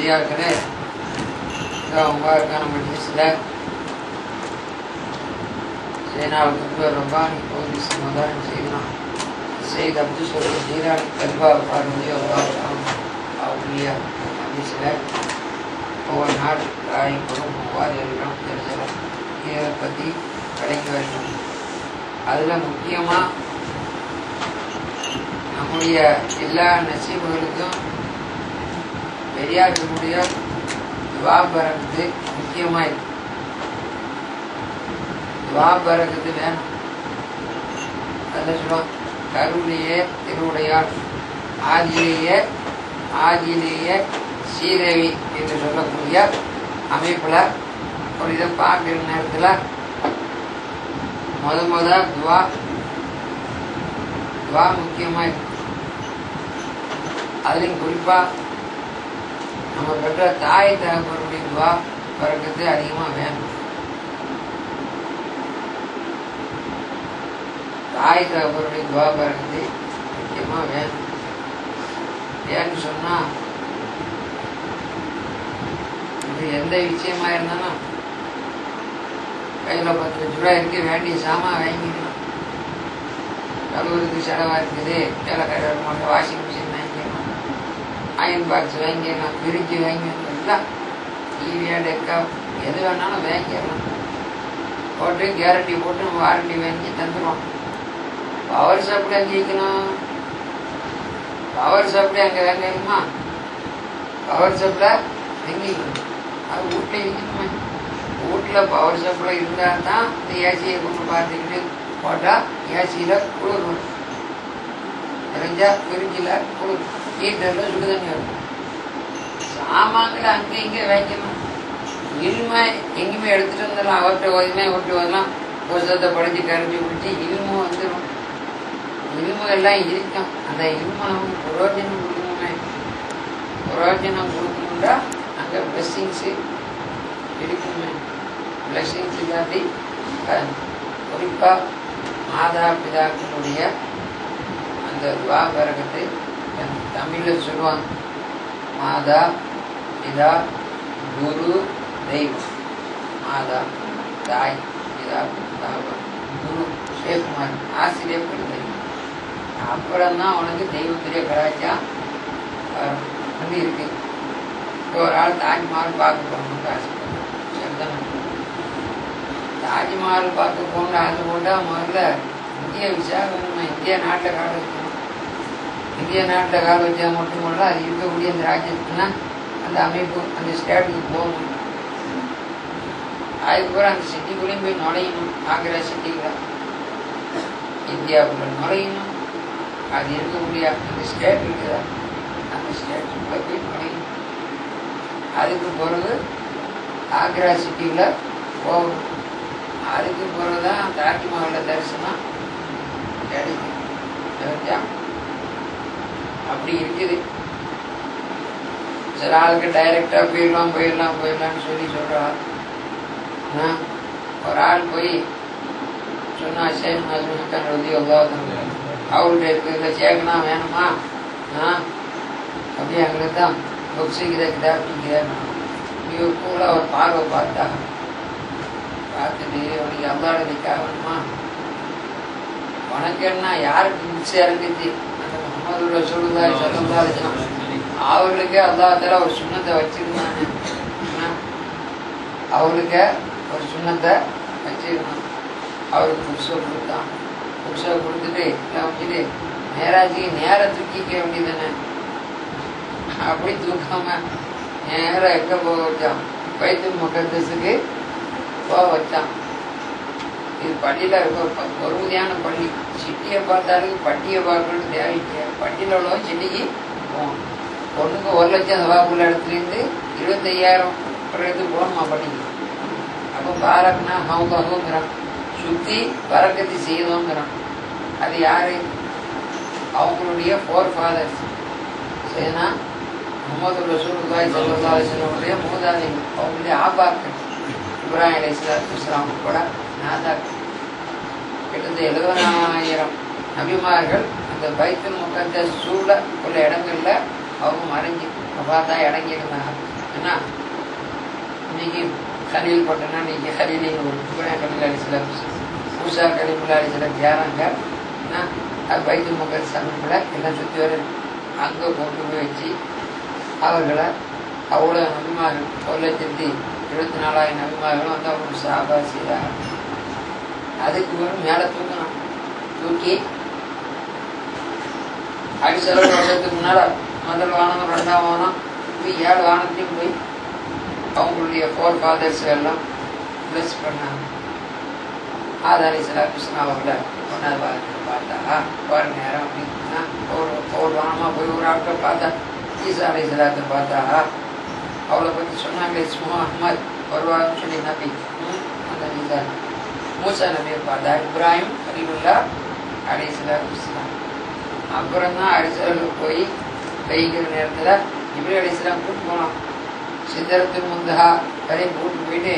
பெரியார்களே, உங்களுக்கான மஜ்லிஸில் சேனாவுக்கு அக்பர் ரப்பானி பகுதி சமாதானம் செய்யலாம். சையத் அப்துல் சலீம் ஜீலானி கல்வா பாரதி அவருடைய மஜ்லிஸில் ஒவ்வொரு நாள் ராயப்படும் வாரியெல்லாம் தெரிஞ்சலாம். இதை பற்றி கலைஞர் வரணும். அதில் முக்கியமாக நம்முடைய எல்லா நசீபுகளுக்கும் பெரியார்களுடைய துவா பரக்கத்து முக்கியமாக இருக்கு. துவா பரக்கத்து வேணும். அதில் சொல்லுவோம், கருவிலேயே திருவுடையார் ஆதியிலேயே ஸ்ரீதேவி என்று சொல்லக்கூடிய அமைப்பில் ஒரு இதை பார்க்குற நேரத்தில் முத துவா முக்கியமாக இருக்கு. அதுலேயும் குறிப்பாக நம்ம பெற்ற தாய் தகப்பனுடைய துவா பறக்கிறது அதிகமாக வேணும். தாய் தகப்பனுடைய துவா பறக்கிறது முக்கியமாக வேணும். ஏன்னு சொன்னால் இது எந்த விஷயமா இருந்தாலும் கையில் 10 லட்ச ரூபாய் இருக்கு, வேண்டிய சாமான் வாங்கிக்கலாம். கழுவுறதுக்கு செலவாக இருக்குது, வேலைக்காரர் மட்டும் வாஷிங் மிஷின் வாங்கிக்கலாம், அயன் பாக்ஸ் வாங்கிடலாம், ஃப்ரிட்ஜு வாங்கிடலாம், எல்லாம் டிவியா டெக்கா எது வேணாலும் வாங்கிடலாம். போட்டு கேரண்டி போட்டு வாரண்டி வாங்கி தந்துடுவோம். பவர் சப்ளை அங்கே வைக்கணும். பவர் சப்ளை அங்கே வாங்கணுமா? பவர் சப்ளை வாங்கிக்கணும். அது வீட்டில் வைக்கணுமே. வீட்டில் பவர் சப்ளை இருந்தால் தான் இந்த ஏசியை கொண்டு பார்த்துக்கிட்டு போட்டால் ஏசியில் குளிர் வரும், தெரிஞ்சா ஃப்ரிட்ஜில் குளிர், ஹீட்டரில் சுடு தண்ணி வரும். சாமான்களை அங்கே இங்கே வைக்கணும். இனிமே எங்கேயுமே எடுத்துகிட்டு வந்துடலாம். அவர்கிட்ட ஓதலாம், புத்தகத்தை படித்து கரைச்சி பிடிச்சி இனிமும் வந்துடும். இனிமும் எல்லாம் இருக்கும். அந்த இனிமை நமக்கு பிரயோஜனம் கொடுக்கணுமே. பிரயோஜனம் கொடுக்கணுண்டா அங்கே பிளஸ்ஸிங்ஸு இருக்குமே. பிளஸ்ஸிங்ஸ் இல்லாட்டி குறிப்பாக மாதா பிதாக்களுடைய அந்த துவா பரக்கத்தை தமிழில் சொல்லுவாங்க. மாதா பிதா குரு தெய்வம். மாதா தாய் பிதா தாவன் குரு சேகுமார் ஆசிரியர் தெய்வம். அப்புறம்தான் உனக்கு தெய்வத்துடைய கலாச்சாரம் வந்து இருக்கு. ஒரு ஆள் தாஜ்மஹால் பார்க்க போகணும்னு ஆசைப்படுறேன். தாஜ்மஹால் பார்க்க போகணும்னு ஆசை போட்டால் முதல்ல இந்திய விசா வேணுமா? இந்திய நாட்டில் கால வைக்கணும். இந்திய நாட்டில் கால வச்சா மட்டும் போல அது இருக்கக்கூடிய அந்த ராஜ்யத்துக்குன்னா அந்த அமைப்பு அந்த ஸ்டேட்டுக்கு போகணும். அதுக்கப்புறம் அந்த சிட்டிக்குள்ளேயும் போய் நுழையணும். ஆக்ரா சிட்டியில் இந்தியாவுக்குள்ள நுழையணும். அது இருக்கக்கூடிய அந்த ஸ்டேட் இருக்குதா, அந்த ஸ்டேட்டுக்குள்ளே போய் நுழையணும். அதுக்கு பிறகு ஆக்ரா சிட்டியில் போகணும். அதுக்கு பிறகு தான் தாஜ்மஹாலில் தரிசனம் கிடைக்கும். அப்படி இருக்குது. சில ஆளுக்கு டைரெக்டாக போயிடலாம்னு சொல்கிறாள். ஒரு ஆள் போய் சொன்னா சேன் அவருடைய இதில் சேர்க்கணும் வேணுமா? அப்படி எங்களுக்கு தான் புக்ஸிக்கிறா இவர் கூட ஒரு பார்வை பார்த்தா பார்த்துட்டு உனக்கு அல்லாட நிற்க வேணுமா? உனக்கு என்ன யாருக்கு புக்ஸ் இறங்குச்சு? அந்த முகமது ரசூலுல்லாஹி ஸல்லல்லாஹு அலைஹி வஸல்லம் அவர்களுக்கே அல்லாஹ் ஒரு சுண்ணத்தை வச்சிருந்தானே. அவளுக்கு ஒரு சுண்ணத்தை வச்சிருந்தான். அவருக்கு புக்ஸை கொடுத்தான். புக்ஸை கொடுத்துட்டு எல்லாம் வச்சுட்டு நேராஜிக்கு நேரம் தூக்கிக்க வேண்டியதானே. அப்படி தூக்காம நேரம் எங்கே போக வச்சான்? பைத்துல் முகத்தஸுக்கு போக வச்சான். இது பள்ளியில் இருக்க பொறுமதியான பள்ளி. சிட்டியை பார்த்தாலும் பட்டியை பார்க்கணும்னு தேவைக்கு பட்டியில் உள்ளவங்க சிட்டிக்கு போகணும். பொண்ணுக்கு 1 லட்சம் சவாக்குள்ள இடத்துலேருந்து 25,000 எடுத்து போகணுமா பள்ளிக்கு. அப்போ பாரக்னா ஹவுங்கிறான், சுற்றி பறக்கத்தை செய்தோங்கிறான். அது யாரு? அவங்களுடைய 4 ஃபாதர்ஸ். சரினா முகமது ரசூலுல்லாஹி ஸல்லல்லாஹு அலைஹி வஸல்லம் மூதாதைகள், அவங்களுடைய ஆபாக்கள் இப்ராஹிம் அலைஹிஸ்ஸலாத்து வஸ்ஸலாம் கூட நாதாக்கள். கிட்டத்தட்ட 70,000 நபிமார்கள் அந்த பைத்துல் முகத்தஸ் சூழ உள்ள இடங்கள்ல அவங்க மறைஞ்சு பார்த்தா இடங்கியிருந்தாங்க. என்ன இன்னைக்கு கலியில் போட்டோன்னா இன்னைக்கு கலியில் ஒரு கலியில் அடிச்சலாம் மூசா கலிமுல்லா அடிச்சலாம் யாராங்க அது பைத்துல் முகத் சமைப்பில் எல்லாம் சுற்றி வர அங்கே கொண்டு போய் வச்சு அவர்களை அவ்வளோ நபிமார்கள் 1,24,000 நபிமார்களும் வந்து அவங்களுக்கு சாபா செய்தாங்க. அதுக்கு மேலே தூக்கணும், தூக்கி அடிச்சளவு வருஷத்துக்கு முன்னால முதல் வானம் 2ஆம் வானம் இப்படி 7 வானத்தையும் போய் அவங்களுடைய ஃபோர் ஃபாதர்ஸ் எல்லாம் பிளஸ் பண்ணாங்க. ஆதாரி கிருஷ்ணா அவர்களை ஒன்றாவது வாரத்தில் பார்த்தா ஒரு நேரம் அப்படின்னா ஒரு வானமாக போய் ஒரு ஆட்கள் பார்த்தா ஈசா அலைஹிஸ்ஸலாத்தை பார்த்தா அவளை பற்றி சொன்னாங்க இஸ்மோ அஹ்மத் வருவான்னு சொல்லி நபி அந்த ஈசா மூசா நபியை பார்த்தா இப்ராஹிம் கலீலுல்லா அலைஹிஸ்ஸலாம். அப்புறம் தான் அடிசலுக்கு போய் வைக்கிற நேரத்தில் இப்ராஹிம் அலைஹிஸ்ஸலாம் கூப்பிட்டு போனோம். சித்தரத்துக்கு முந்தா வரையும் கூப்பிட்டு போயிட்டு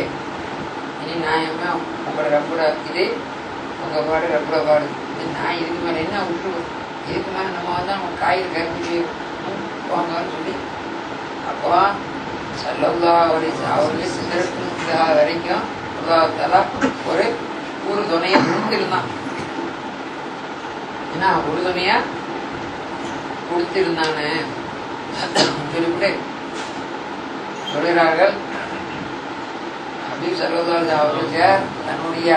இனி நியாயமே உங்களோட ரப்போட இது உங்கள் பாடு ரப்போட பாடு இது நான் இதுக்கு மேலே என்ன விட்டுருவோம், இதுக்கு மேலே நம்ம வந்து நம்ம காயில் கருப்பி போங்கன்னு சொல்லி அப்போ சல்லல்லா அவர்களே சித்தரத்துக்கு முந்தா வரைக்கும் அல்லாஹ் ஒரு உறுதுணையை கொடுத்திருந்தான். ஏன்னா உறுதுணையா கொடுத்திருந்தானே சொல்லிவிட்டு சொல்கிறார்கள். ஹபீப் ஸல்லல்லாஹு அவர்களுக்கு தன்னுடைய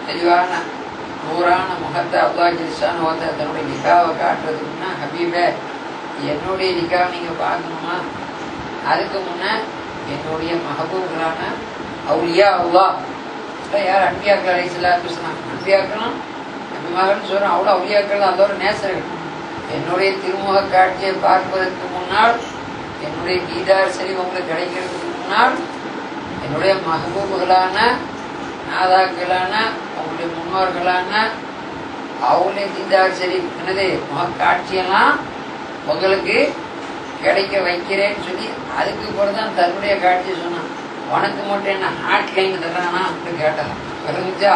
தெளிவான நூறான முகத்தை அல்லாஹ் ஜில்ஷான் தன்னுடைய நிக்காவை காட்டுறதுக்குன்னா ஹபீபே என்னுடைய நிக்காவை நீங்கள் பார்க்கணுமா, அதுக்கு முன்ன என்னுடைய மஹபூப்களான அவுலியா அல்லாஹ் யார் அன்பியாக்கள் அலைஹிஸ்ஸலாத்து வஸலாம் அன்பியாக்களும் நபிமார்கள்னு சொல்கிறோம். அவ்வளோ அவுலியாக்கள் அதோட நேசர்கள். என்னுடைய திருமுக காட்சியை பார்ப்பதற்கு முன்னால் என்னுடைய தீதார் சரி உங்களுக்கு கிடைக்கிறதுக்கு முன்னால் என்னுடைய மஹபூபுகளான நாதாக்களான அவங்களுடைய முன்னோர்களான அவங்களே தீதார் சரி என்னது காட்சியெல்லாம் உங்களுக்கு கிடைக்க வைக்கிறேன்னு சொல்லி அதுக்கு பிறகுதான் தன்னுடைய காட்சி சொன்னான். உனக்கு மட்டும் என்ன ஹாட் லைன் தர்றானா அப்படின்னு கேட்டான். வருங்கச்சா